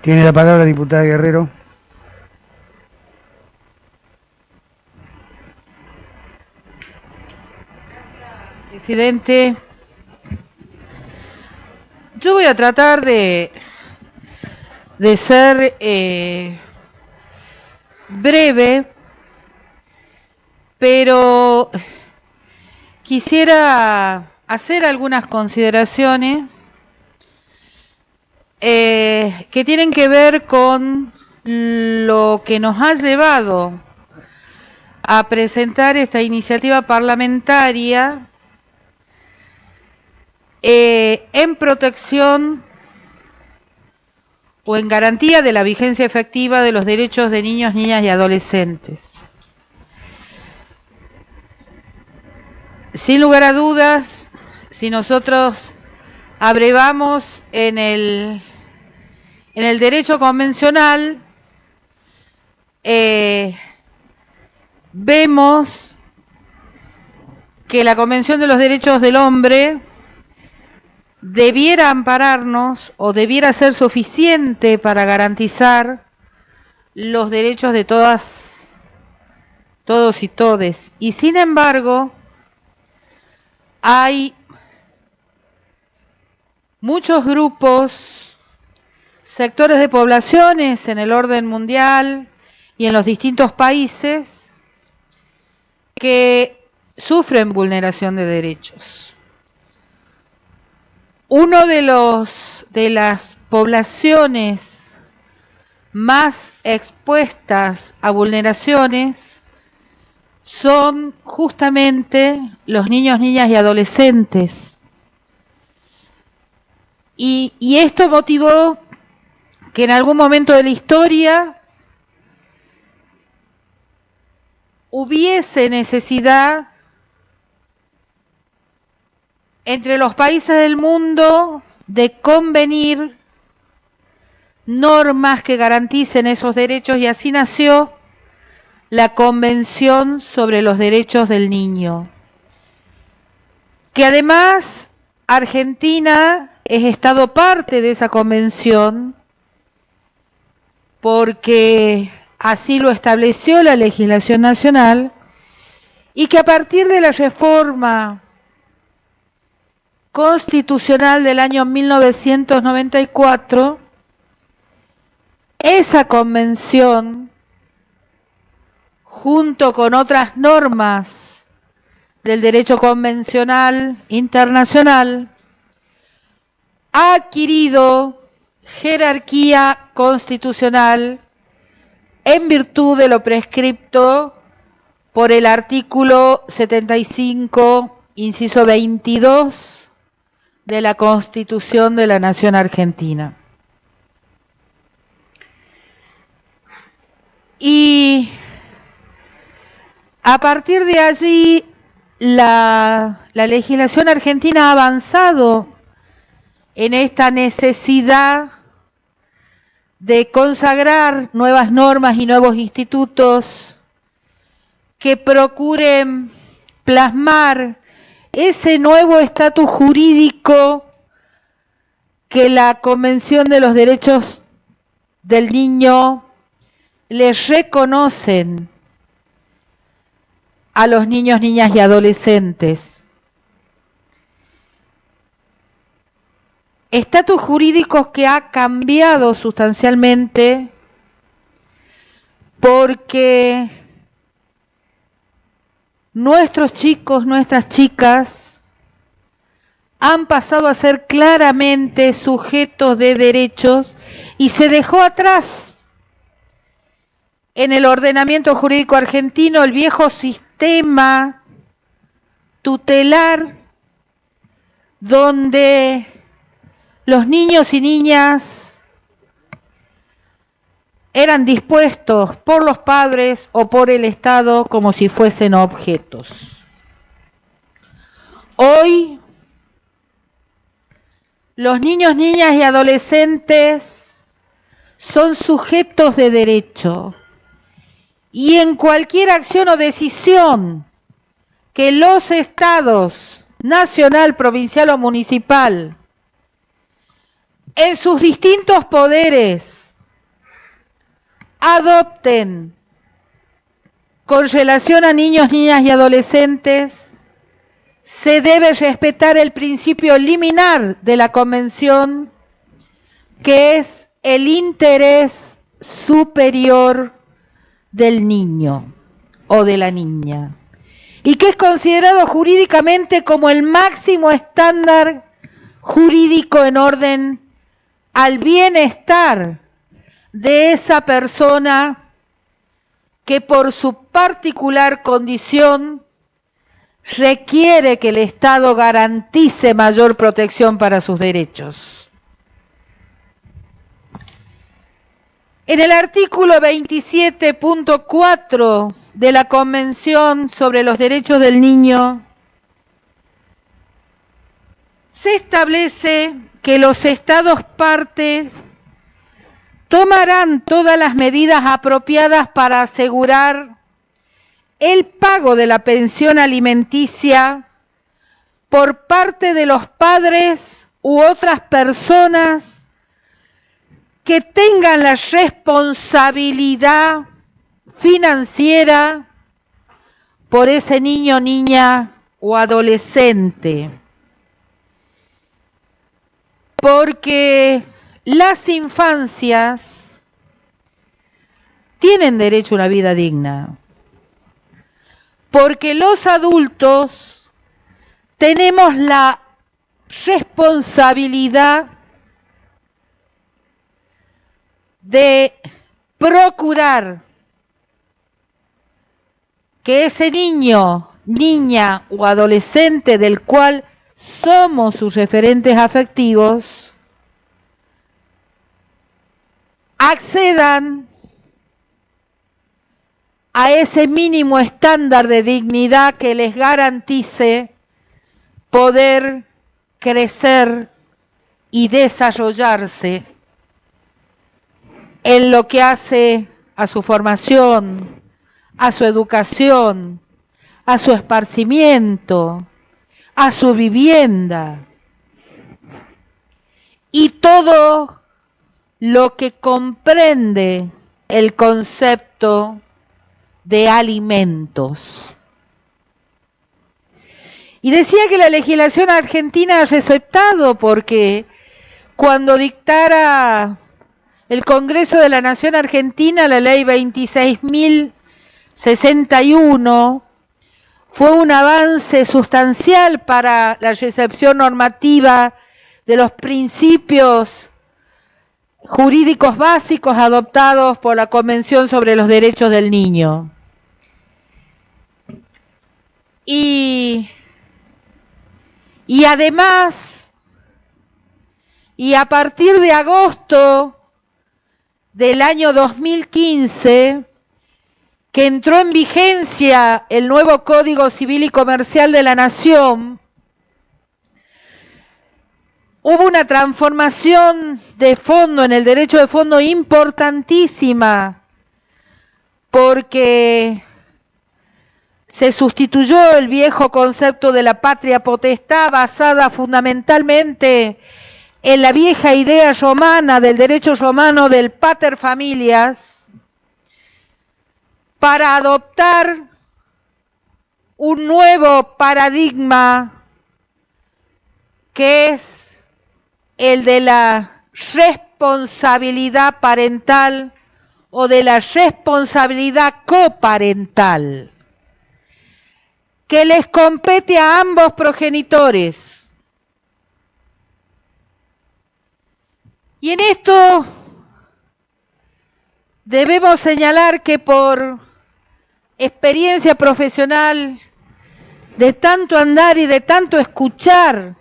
Tiene la palabra diputada Guerrero. Presidente, yo voy a tratar de ser breve, pero quisiera hacer algunas consideraciones que tienen que ver con lo que nos ha llevado a presentar esta iniciativa parlamentaria en protección o en garantía de la vigencia efectiva de los derechos de niños, niñas y adolescentes. Sin lugar a dudas, si nosotros abrevamos en el derecho convencional, vemos que la Convención de los Derechos del Hombre debiera ampararnos o debiera ser suficiente para garantizar los derechos de todos y todes. Y sin embargo, hay muchos grupos, sectores de poblaciones en el orden mundial y en los distintos países que sufren vulneración de derechos. Uno de las poblaciones más expuestas a vulneraciones son justamente los niños, niñas y adolescentes. Y esto motivó que en algún momento de la historia hubiese necesidad entre los países del mundo de convenir normas que garanticen esos derechos, y así nació la Convención sobre los Derechos del Niño, que además Argentina es Estado parte de esa convención porque así lo estableció la legislación nacional, y que a partir de la reforma constitucional del año 1994, esa convención, junto con otras normas del derecho convencional internacional, ha adquirido jerarquía constitucional en virtud de lo prescripto por el artículo 75, inciso 22, de la Constitución de la Nación Argentina. Y a partir de allí, la legislación argentina ha avanzado en esta necesidad de consagrar nuevas normas y nuevos institutos que procuren plasmar ese nuevo estatus jurídico que la Convención de los Derechos del Niño les reconocen a los niños, niñas y adolescentes. Estatus jurídicos que ha cambiado sustancialmente porque nuestros chicos, nuestras chicas han pasado a ser claramente sujetos de derechos, y se dejó atrás en el ordenamiento jurídico argentino el viejo sistema tutelar donde los niños y niñas eran dispuestos por los padres o por el Estado como si fuesen objetos. Hoy, los niños, niñas y adolescentes son sujetos de derecho, y en cualquier acción o decisión que los estados, nacional, provincial o municipal, en sus distintos poderes, adopten con relación a niños, niñas y adolescentes, se debe respetar el principio liminar de la Convención, que es el interés superior del niño o de la niña, y que es considerado jurídicamente como el máximo estándar jurídico en orden al bienestar de esa persona que por su particular condición requiere que el Estado garantice mayor protección para sus derechos. En el artículo 27.4 de la Convención sobre los Derechos del Niño se establece que los Estados parte tomarán todas las medidas apropiadas para asegurar el pago de la pensión alimenticia por parte de los padres u otras personas que tengan la responsabilidad financiera por ese niño, niña o adolescente. Porque las infancias tienen derecho a una vida digna. Porque los adultos tenemos la responsabilidad de procurar que ese niño, niña o adolescente del cual somos sus referentes afectivos, accedan a ese mínimo estándar de dignidad que les garantice poder crecer y desarrollarse en lo que hace a su formación, a su educación, a su esparcimiento, a su vivienda y todo lo que comprende el concepto de alimentos. Y decía que la legislación argentina ha receptado, porque cuando dictara el Congreso de la Nación Argentina la ley 26.061, fue un avance sustancial para la recepción normativa de los principios jurídicos básicos adoptados por la Convención sobre los Derechos del Niño. Y además, y a partir de agosto del año 2015, que entró en vigencia el nuevo Código Civil y Comercial de la Nación, hubo una transformación de fondo en el derecho de fondo importantísima, porque se sustituyó el viejo concepto de la patria potestad basada fundamentalmente en la vieja idea romana del derecho romano del pater familias, para adoptar un nuevo paradigma que es el de la responsabilidad parental o de la responsabilidad coparental, que les compete a ambos progenitores. Y en esto debemos señalar que por experiencia profesional, de tanto andar y de tanto escuchar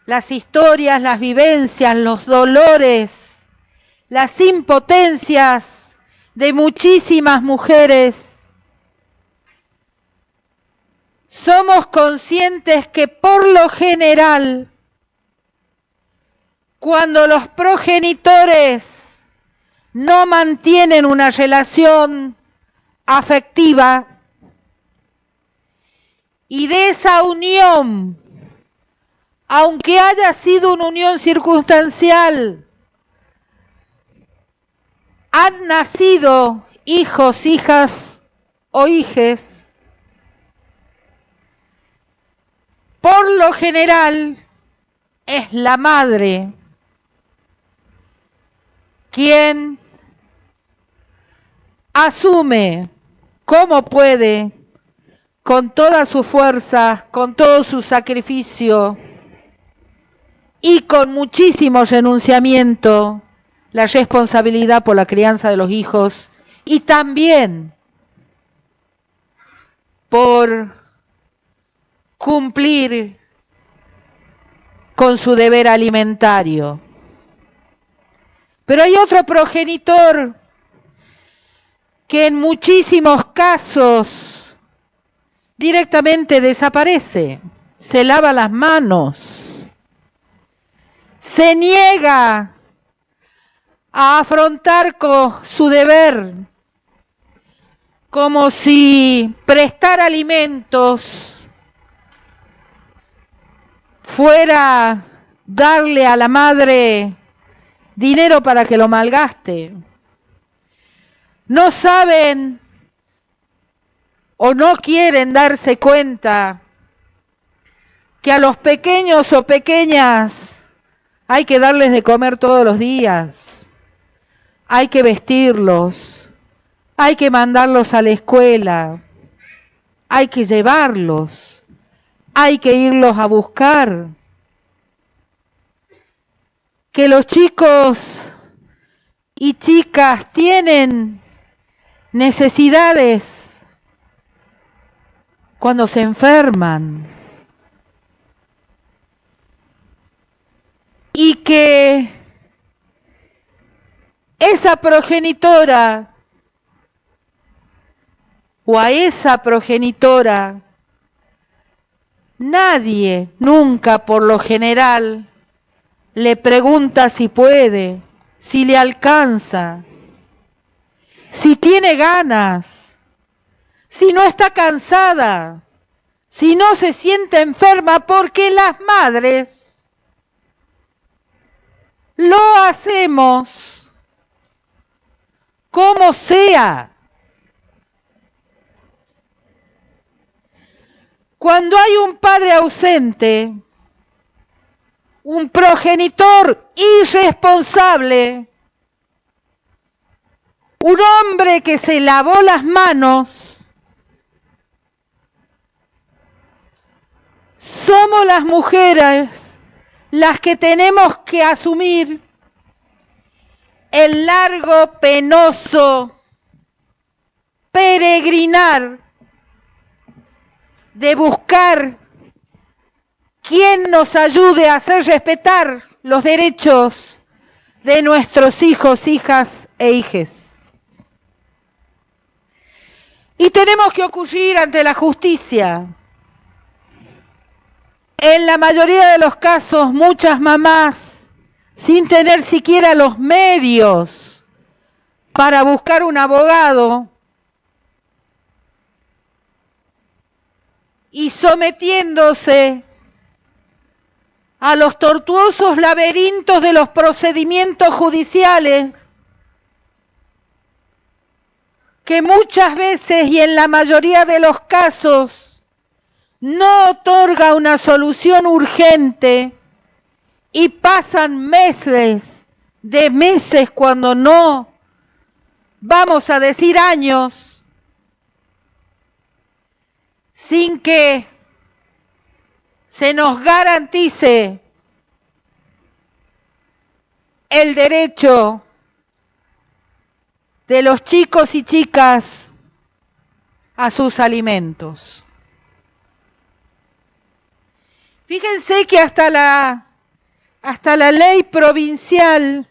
las historias, las vivencias, los dolores, las impotencias de muchísimas mujeres, somos conscientes que por lo general, cuando los progenitores no mantienen una relación afectiva y de esa unión, aunque haya sido una unión circunstancial, han nacido hijos, hijas o hijes, por lo general es la madre quien asume como puede, con todas sus fuerzas, con todo su sacrificio y con muchísimo renunciamiento, la responsabilidad por la crianza de los hijos y también por cumplir con su deber alimentario. Pero hay otro progenitor que en muchísimos casos directamente desaparece, se lava las manos, se niega a afrontar con su deber, como si prestar alimentos fuera darle a la madre dinero para que lo malgaste. No saben o no quieren darse cuenta que a los pequeños o pequeñas hay que darles de comer todos los días, hay que vestirlos, hay que mandarlos a la escuela, hay que llevarlos, hay que irlos a buscar. Que los chicos y chicas tienen necesidades cuando se enferman y que esa progenitora o a esa progenitora nadie nunca por lo general le pregunta si puede, si le alcanza, si tiene ganas, si no está cansada, si no se siente enferma, porque las madres lo hacemos como sea. Cuando hay un padre ausente, un progenitor irresponsable, un hombre que se lavó las manos, somos las mujeres las que tenemos que asumir el largo, penoso peregrinar de buscar quien nos ayude a hacer respetar los derechos de nuestros hijos, hijas e hijes. Y tenemos que ocurrir ante la justicia. En la mayoría de los casos, muchas mamás, sin tener siquiera los medios para buscar un abogado, y sometiéndose a los tortuosos laberintos de los procedimientos judiciales, que muchas veces y en la mayoría de los casos no otorga una solución urgente y pasan meses, de meses cuando no, vamos a decir años, sin que se nos garantice el derecho de los chicos y chicas a sus alimentos. Fíjense que hasta la ley provincial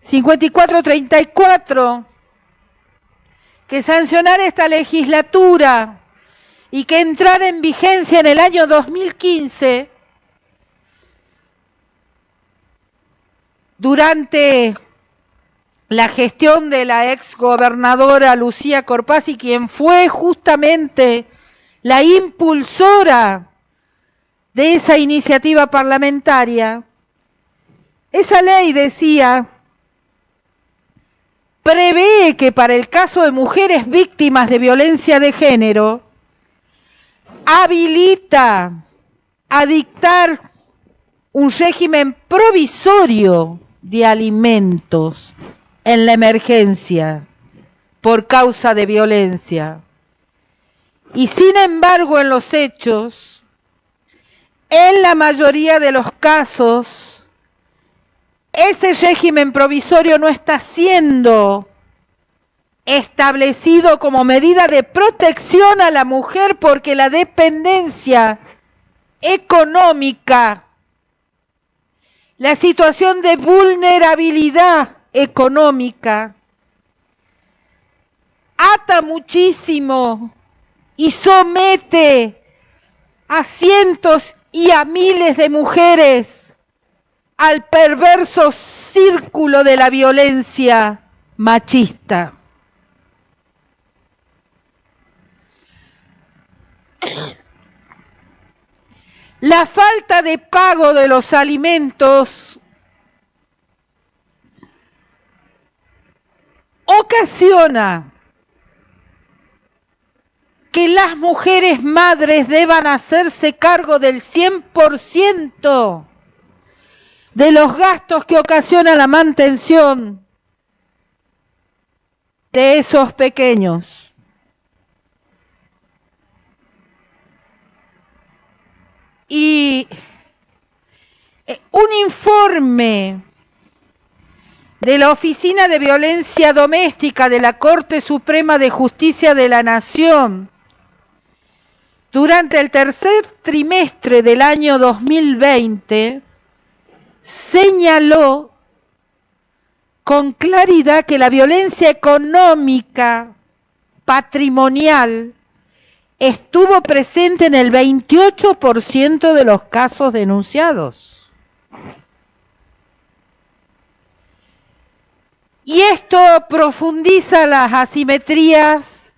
5434, que sancionara esta legislatura y que entrara en vigencia en el año 2015, durante la gestión de la exgobernadora Lucía Corpazzi, quien fue justamente la impulsora de esa iniciativa parlamentaria. Esa ley decía prevé que para el caso de mujeres víctimas de violencia de género, habilita a dictar un régimen provisorio de alimentos en la emergencia por causa de violencia. Y sin embargo, en los hechos, en la mayoría de los casos, ese régimen provisorio no está siendo establecido como medida de protección a la mujer, porque la dependencia económica, la situación de vulnerabilidad económica, ata muchísimo y somete a cientos y a miles de mujeres al perverso círculo de la violencia machista. La falta de pago de los alimentos ocasiona que las mujeres madres deban hacerse cargo del 100% de los gastos que ocasiona la mantención de esos pequeños. Y un informe de la Oficina de Violencia Doméstica de la Corte Suprema de Justicia de la Nación durante el tercer trimestre del año 2020 señaló con claridad que la violencia económica patrimonial estuvo presente en el 28% de los casos denunciados. Y esto profundiza las asimetrías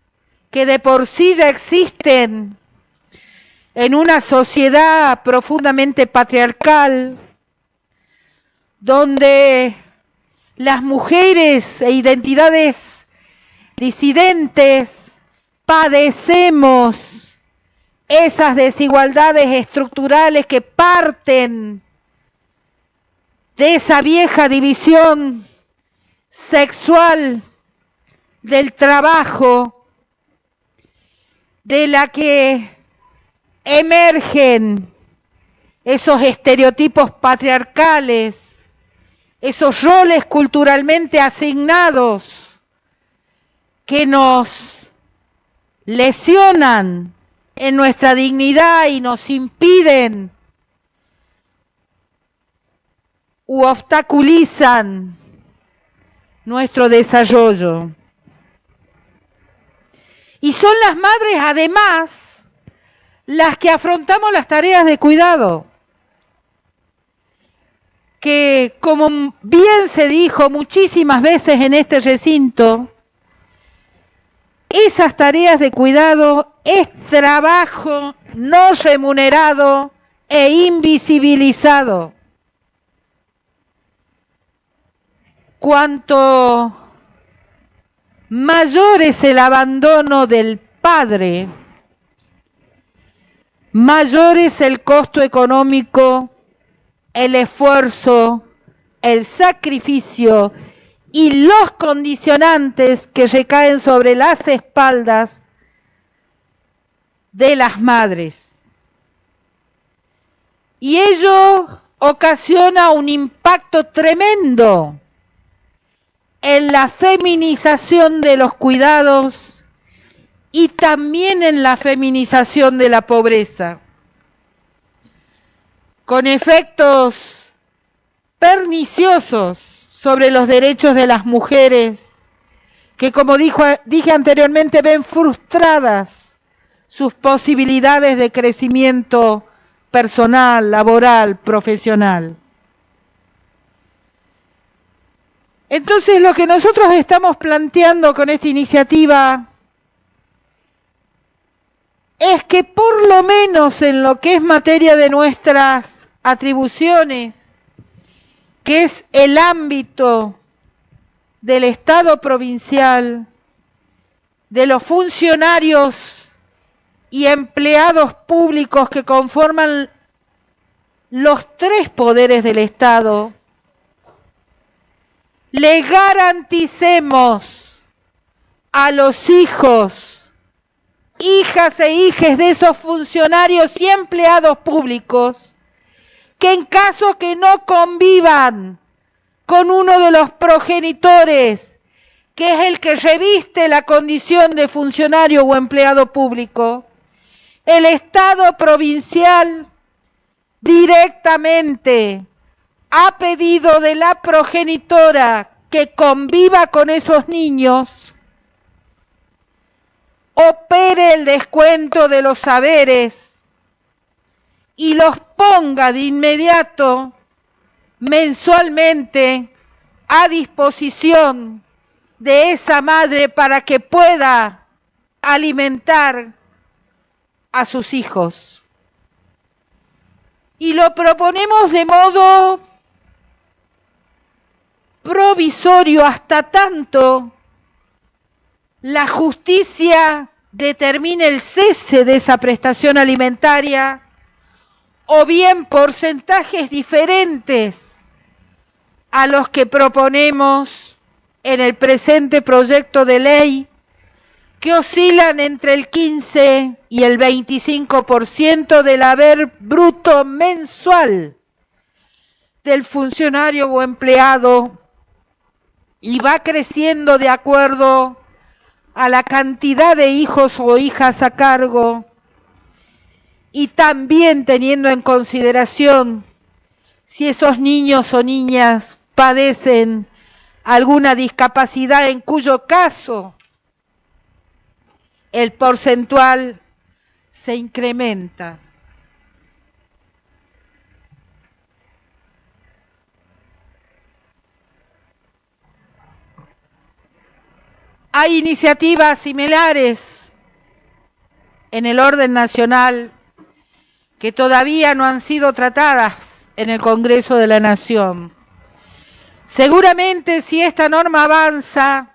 que de por sí ya existen en una sociedad profundamente patriarcal, donde las mujeres e identidades disidentes padecemos esas desigualdades estructurales que parten de esa vieja división sexual del trabajo, de la que emergen esos estereotipos patriarcales, esos roles culturalmente asignados que nos lesionan en nuestra dignidad y nos impiden u obstaculizan nuestro desarrollo. Y son las madres, además, las que afrontamos las tareas de cuidado, que, como bien se dijo muchísimas veces en este recinto, esas tareas de cuidado es trabajo no remunerado e invisibilizado. Cuanto mayor es el abandono del padre, mayor es el costo económico, el esfuerzo, el sacrificio y los condicionantes que recaen sobre las espaldas de las madres. Y ello ocasiona un impacto tremendo en la feminización de los cuidados y también en la feminización de la pobreza, con efectos perniciosos sobre los derechos de las mujeres, que, como dije anteriormente, ven frustradas sus posibilidades de crecimiento personal, laboral, profesional. Entonces, lo que nosotros estamos planteando con esta iniciativa es que por lo menos en lo que es materia de nuestras atribuciones, que es el ámbito del Estado provincial, de los funcionarios y empleados públicos que conforman los tres poderes del Estado, le garanticemos a los hijos, hijas e hijes de esos funcionarios y empleados públicos que en caso que no convivan con uno de los progenitores, que es el que reviste la condición de funcionario o empleado público, el Estado provincial directamente ha pedido de la progenitora que conviva con esos niños, opere el descuento de los saberes y los ponga de inmediato mensualmente a disposición de esa madre para que pueda alimentar a sus hijos. Y lo proponemos de modo provisorio hasta tanto la justicia determine el cese de esa prestación alimentaria o bien porcentajes diferentes a los que proponemos en el presente proyecto de ley, que oscilan entre el 15 y el 25% del haber bruto mensual del funcionario o empleado, y va creciendo de acuerdo a la cantidad de hijos o hijas a cargo, y también teniendo en consideración si esos niños o niñas padecen alguna discapacidad, en cuyo caso el porcentual se incrementa. Hay iniciativas similares en el orden nacional que todavía no han sido tratadas en el Congreso de la Nación. Seguramente si esta norma avanza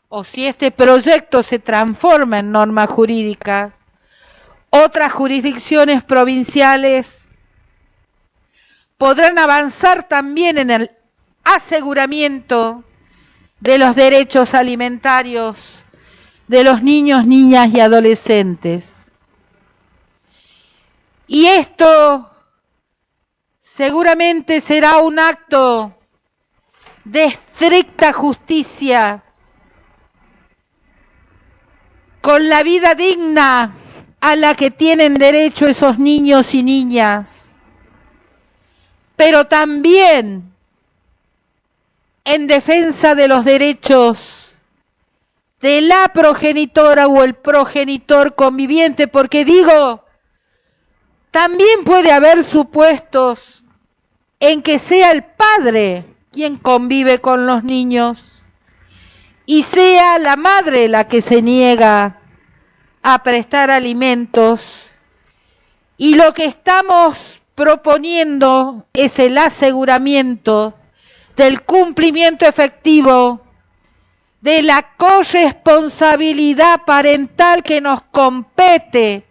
o si este proyecto se transforma en norma jurídica, otras jurisdicciones provinciales podrán avanzar también en el aseguramiento de los derechos alimentarios de los niños, niñas y adolescentes. Y esto seguramente será un acto de estricta justicia, con la vida digna a la que tienen derecho esos niños y niñas, pero también en defensa de los derechos de la progenitora o el progenitor conviviente, porque digo, también puede haber supuestos en que sea el padre quien convive con los niños y sea la madre la que se niega a prestar alimentos, y lo que estamos proponiendo es el aseguramiento del cumplimiento efectivo de la corresponsabilidad parental que nos compete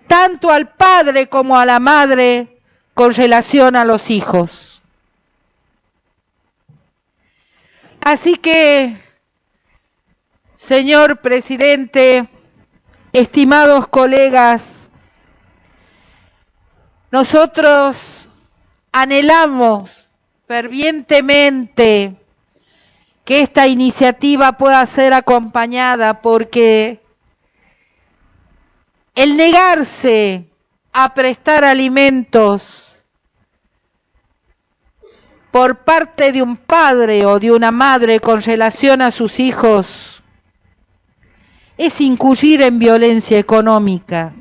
tanto al padre como a la madre con relación a los hijos. Así que, señor presidente, estimados colegas, nosotros anhelamos fervientemente que esta iniciativa pueda ser acompañada, porque el negarse a prestar alimentos por parte de un padre o de una madre con relación a sus hijos es incurrir en violencia económica,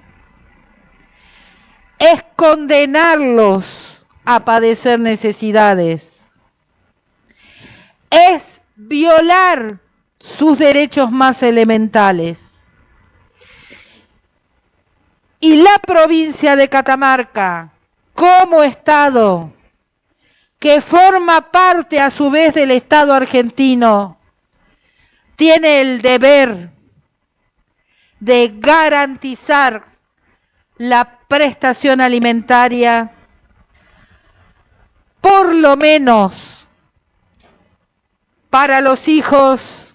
es condenarlos a padecer necesidades, es violar sus derechos más elementales. Y la provincia de Catamarca, como Estado, que forma parte a su vez del Estado argentino, tiene el deber de garantizar la prestación alimentaria, por lo menos para los hijos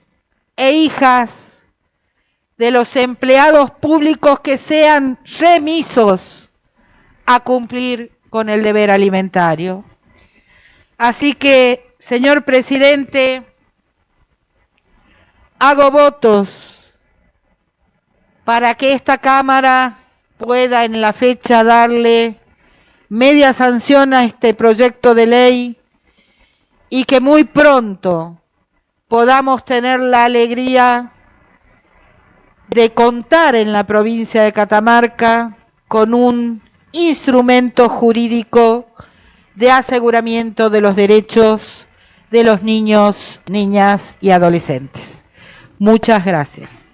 e hijas de los empleados públicos que sean remisos a cumplir con el deber alimentario. Así que, señor presidente, hago votos para que esta Cámara pueda en la fecha darle media sanción a este proyecto de ley y que muy pronto podamos tener la alegría de contar en la provincia de Catamarca con un instrumento jurídico de aseguramiento de los derechos de los niños, niñas y adolescentes. Muchas gracias.